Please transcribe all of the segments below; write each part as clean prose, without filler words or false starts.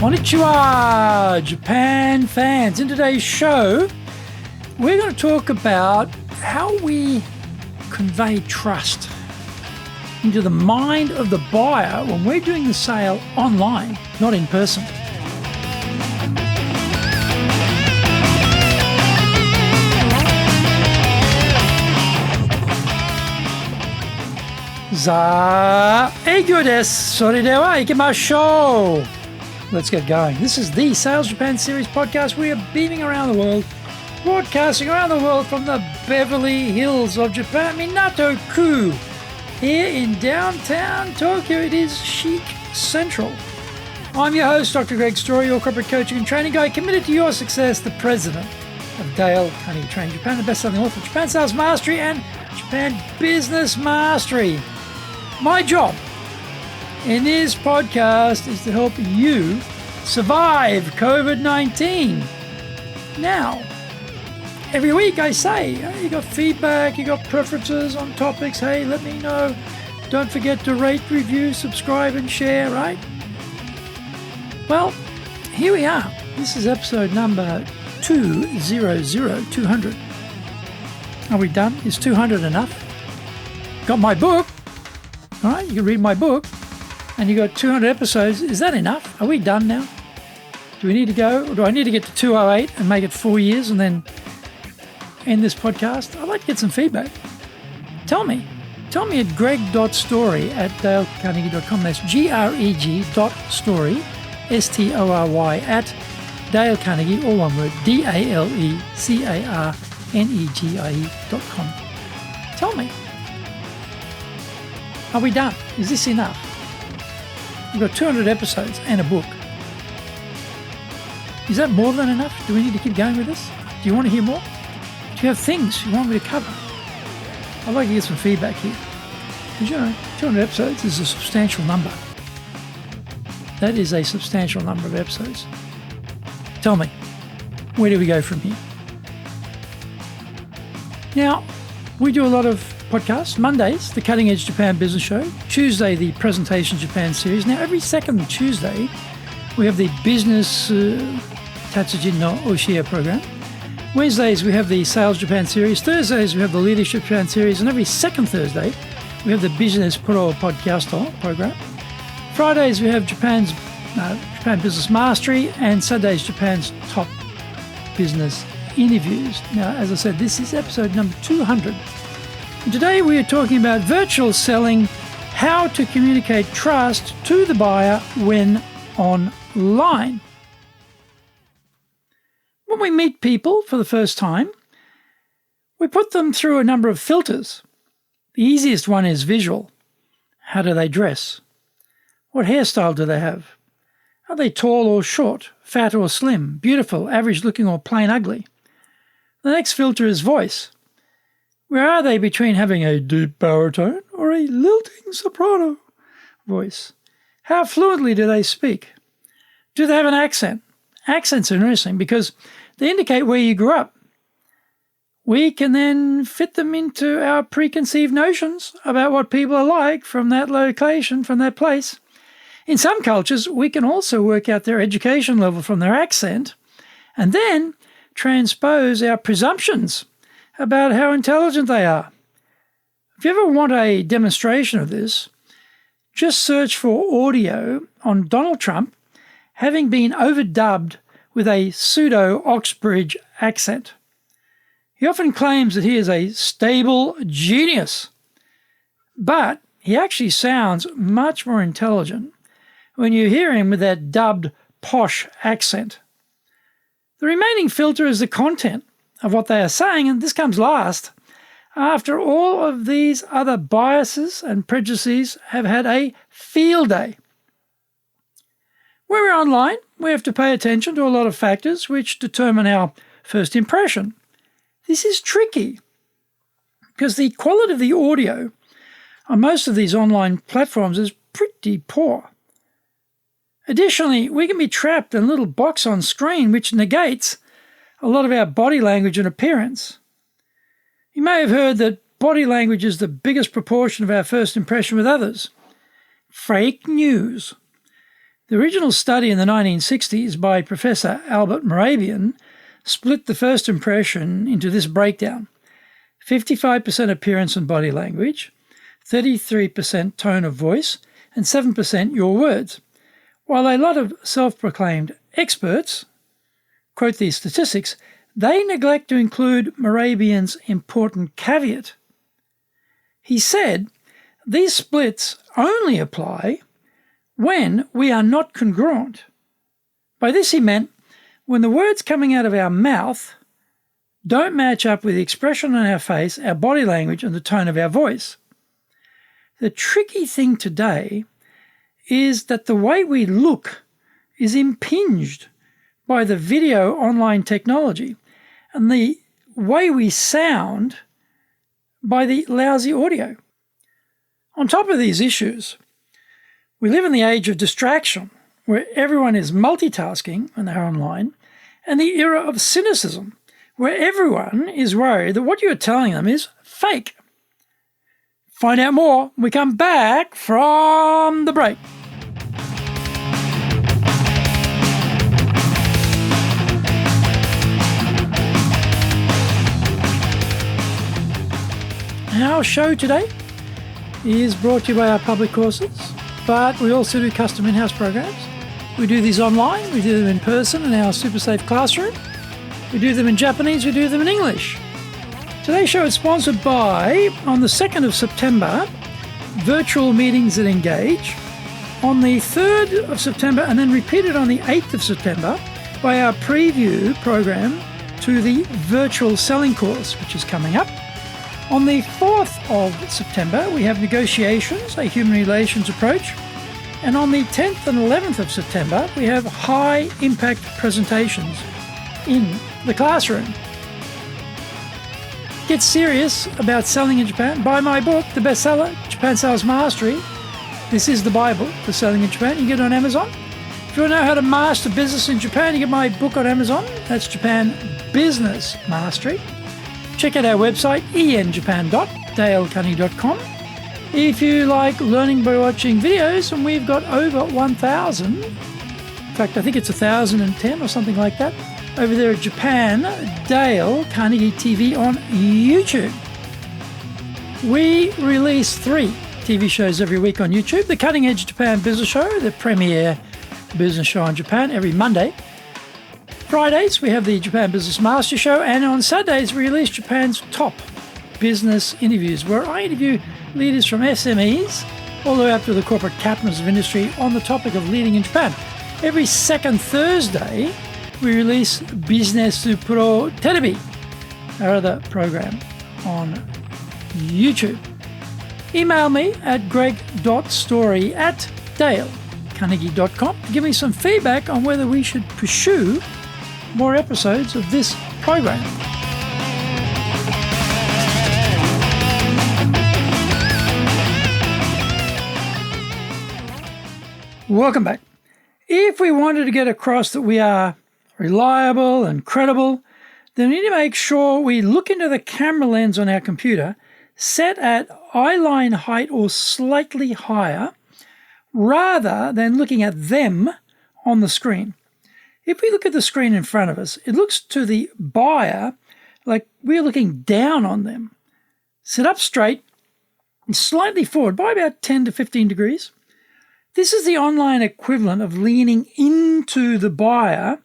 Konnichiwa, Japan fans. In today's show, we're going to talk about how we convey trust into the mind of the buyer when we're doing the sale online, not in person. Eigyo desu. Sore dewa ikimashou. Let's get going. This is the Sales Japan Series podcast. We are beaming around the world, broadcasting around the world from the Beverly Hills of Japan, Minato-ku. Here in downtown Tokyo, it is chic central. I'm your host, Dr. Greg Story, your corporate coaching and training guide, committed to your success, the president of Dale Carnegie Training Japan, the best-selling author of Japan Sales Mastery and Japan Business Mastery. My job in this podcast is to help you survive COVID-19. Now, every week I say, you got feedback, you got preferences on topics, hey, let me know. Don't forget to rate, review, subscribe, and share, right? Well, here we are. This is episode number 200. Are we done? Is 200 enough? Got my book. All right, you can read my book. And you got 200 episodes. Is that enough? Are we done now? Do we need to go? Or do I need to get to 208 and make it 4 years and then end this podcast? I'd like to get some feedback. Tell me. Tell me at greg.story@dalecarnegie.com. That's greg.story, STORY, at Dale Carnegie, all one word, DALECARNEGIE.com. Tell me. Are we done? Is this enough? We've got 200 episodes and a book. Is that more than enough? Do we need to keep going with this? Do you want to hear more? Do you have things you want me to cover? I'd like to get some feedback here. Because, 200 episodes is a substantial number. That is a substantial number of episodes. Tell me, where do we go from here? Now, we do a lot of podcasts. Mondays, the Cutting Edge Japan Business Show. Tuesday, the Presentation Japan Series. Now, every second Tuesday, we have the Business Tatsujin no Oshiya program. Wednesdays, we have the Sales Japan Series. Thursdays, we have the Leadership Japan Series. And every second Thursday, we have the Business Pro Podcasto program. Fridays, we have Japan Business Mastery. And Sundays, Japan's top business interviews. Now, as I said, this is episode number 200. And today we are talking about virtual selling, how to communicate trust to the buyer when online. When we meet people for the first time, we put them through a number of filters. The easiest one is visual. How do they dress? What hairstyle do they have? Are they tall or short, fat or slim, beautiful, average looking or plain ugly? The next filter is voice. Where are they between having a deep baritone or a lilting soprano voice? How fluently do they speak? Do they have an accent? Accents are interesting because they indicate where you grew up. We can then fit them into our preconceived notions about what people are like from that location, from that place. In some cultures, we can also work out their education level from their accent and then transpose our presumptions about how intelligent they are. If you ever want a demonstration of this, just search for audio on Donald Trump having been overdubbed with a pseudo Oxbridge accent. He often claims that he is a stable genius, but he actually sounds much more intelligent when you hear him with that dubbed posh accent. The remaining filter is the content of what they are saying, and this comes last, after all of these other biases and prejudices have had a field day. When we're online, we have to pay attention to a lot of factors which determine our first impression. This is tricky because the quality of the audio on most of these online platforms is pretty poor. Additionally, we can be trapped in a little box on screen which negates a lot of our body language and appearance. You may have heard that body language is the biggest proportion of our first impression with others. Fake news. The original study in the 1960s by Professor Albert Morabian split the first impression into this breakdown: 55% appearance and body language, 33% tone of voice, and 7% your words. While a lot of self-proclaimed experts quote these statistics, they neglect to include Morabian's important caveat. He said, these splits only apply when we are not congruent. By this he meant when the words coming out of our mouth don't match up with the expression on our face, our body language, and the tone of our voice. The tricky thing today is that the way we look is impinged by the video online technology and the way we sound by the lousy audio. On top of these issues, we live in the age of distraction, where everyone is multitasking when they're online, and the era of cynicism, where everyone is worried that what you're telling them is fake. Find out more when we come back from the break. Our show today is brought to you by our public courses, but we also do custom in-house programs. We do these online, we do them in person in our super safe classroom, we do them in Japanese, we do them in English. Today's show is sponsored by, on the 2nd of September, Virtual Meetings that Engage, on the 3rd of September, and then repeated on the 8th of September by our preview program to the Virtual Selling course, which is coming up. On the 4th of September, we have Negotiations, a Human Relations Approach. And on the 10th and 11th of September, we have High Impact Presentations in the classroom. Get serious about selling in Japan. Buy my book, the bestseller, Japan Sales Mastery. This is the Bible for selling in Japan. You can get it on Amazon. If you want to know how to master business in Japan, you get my book on Amazon. That's Japan Business Mastery. Check out our website, enjapan.dalekani.com. If you like learning by watching videos, and we've got over 1,000, in fact, I think it's 1,010 or something like that, over there at Japan Dale Carnegie TV on YouTube. We release 3 TV shows every week on YouTube. The Cutting Edge Japan Business Show, the premier business show in Japan, every Monday. Fridays, we have the Japan Business Master Show, and on Saturdays, we release Japan's top business interviews, where I interview leaders from SMEs all the way up to the corporate captains of industry on the topic of leading in Japan. Every second Thursday, we release Business Pro Terebi, our other program on YouTube. Email me at greg.story@dalecarnegie.com to give me some feedback on whether we should pursue more episodes of this program. Welcome back. If we wanted to get across that we are reliable and credible, then we need to make sure we look into the camera lens on our computer, set at eye line height or slightly higher, rather than looking at them on the screen. If we look at the screen in front of us, it looks to the buyer like we're looking down on them. Sit up straight and slightly forward by about 10 to 15 degrees. This is the online equivalent of leaning into the buyer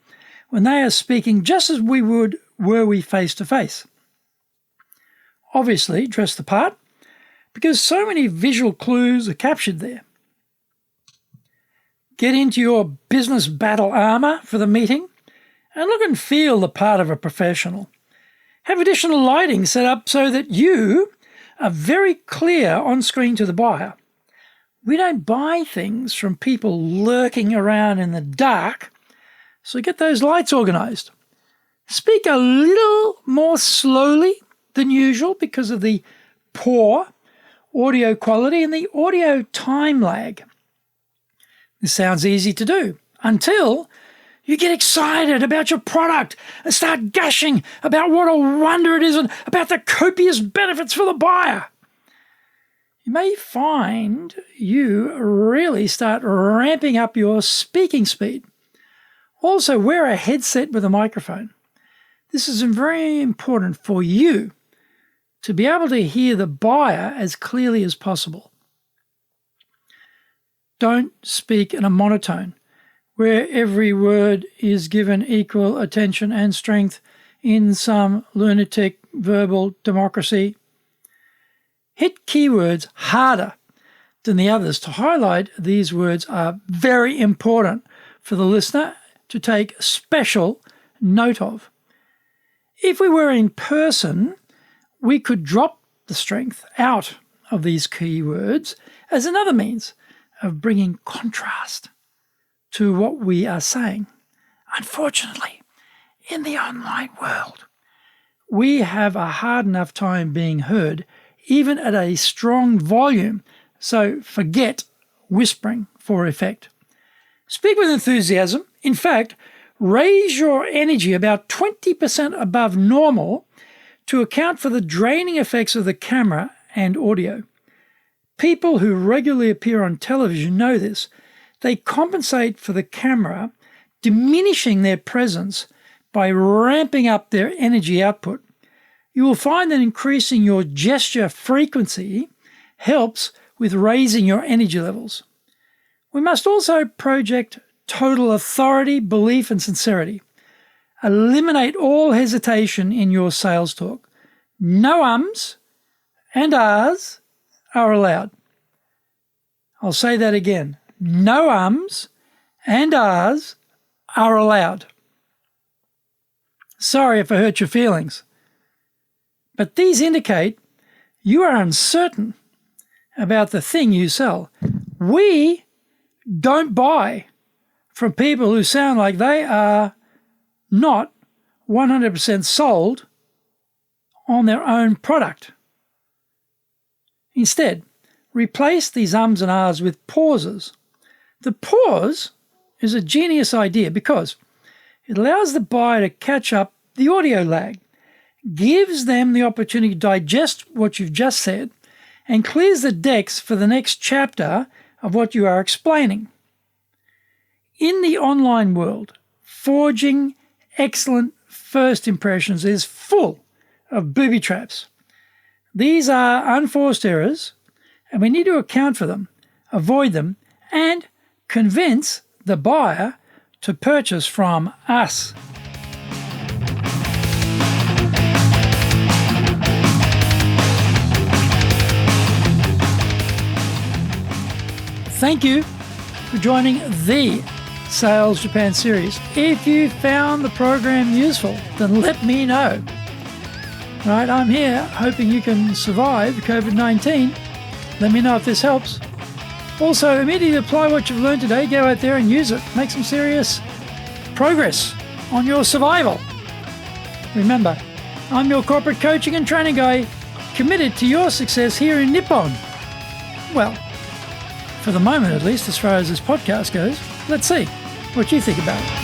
when they are speaking, just as we would were we face to face. Obviously, dress the part, because so many visual clues are captured there. Get into your business battle armor for the meeting and look and feel the part of a professional. Have additional lighting set up so that you are very clear on screen to the buyer. We don't buy things from people lurking around in the dark, so get those lights organized. Speak a little more slowly than usual because of the poor audio quality and the audio time lag. This sounds easy to do until you get excited about your product and start gushing about what a wonder it is and about the copious benefits for the buyer. you may find you really start ramping up your speaking speed. Also, wear a headset with a microphone. This is very important for you to be able to hear the buyer as clearly as possible. Don't speak in a monotone, where every word is given equal attention and strength in some lunatic verbal democracy. Hit keywords harder than the others to highlight these words are very important for the listener to take special note of. If we were in person, we could drop the strength out of these keywords as another means of bringing contrast to what we are saying. Unfortunately, in the online world, we have a hard enough time being heard, even at a strong volume, so forget whispering for effect. Speak with enthusiasm. In fact, raise your energy about 20% above normal to account for the draining effects of the camera and audio. People who regularly appear on television know this. They compensate for the camera diminishing their presence by ramping up their energy output. You will find that increasing your gesture frequency helps with raising your energy levels. We must also project total authority, belief, and sincerity. Eliminate all hesitation in your sales talk. No ums and ahs are allowed. I'll say that again. No ums and ahs are allowed. Sorry if I hurt your feelings, but these indicate you are uncertain about the thing you sell. We don't buy from people who sound like they are not 100% sold on their own product. Instead, replace these ums and ahs with pauses. The pause is a genius idea because it allows the buyer to catch up the audio lag, gives them the opportunity to digest what you've just said, and clears the decks for the next chapter of what you are explaining. In the online world, forging excellent first impressions is full of booby traps. These are unforced errors, and we need to account for them, avoid them, and convince the buyer to purchase from us. Thank you for joining the Sales Japan series. If you found the program useful, then let me know. Right, I'm here hoping you can survive COVID-19. Let me know if this helps. Also, immediately apply what you've learned today. Go out there and use it. Make some serious progress on your survival. Remember, I'm your corporate coaching and training guy, committed to your success here in Nippon. Well, for the moment at least, as far as this podcast goes. Let's see what you think about it.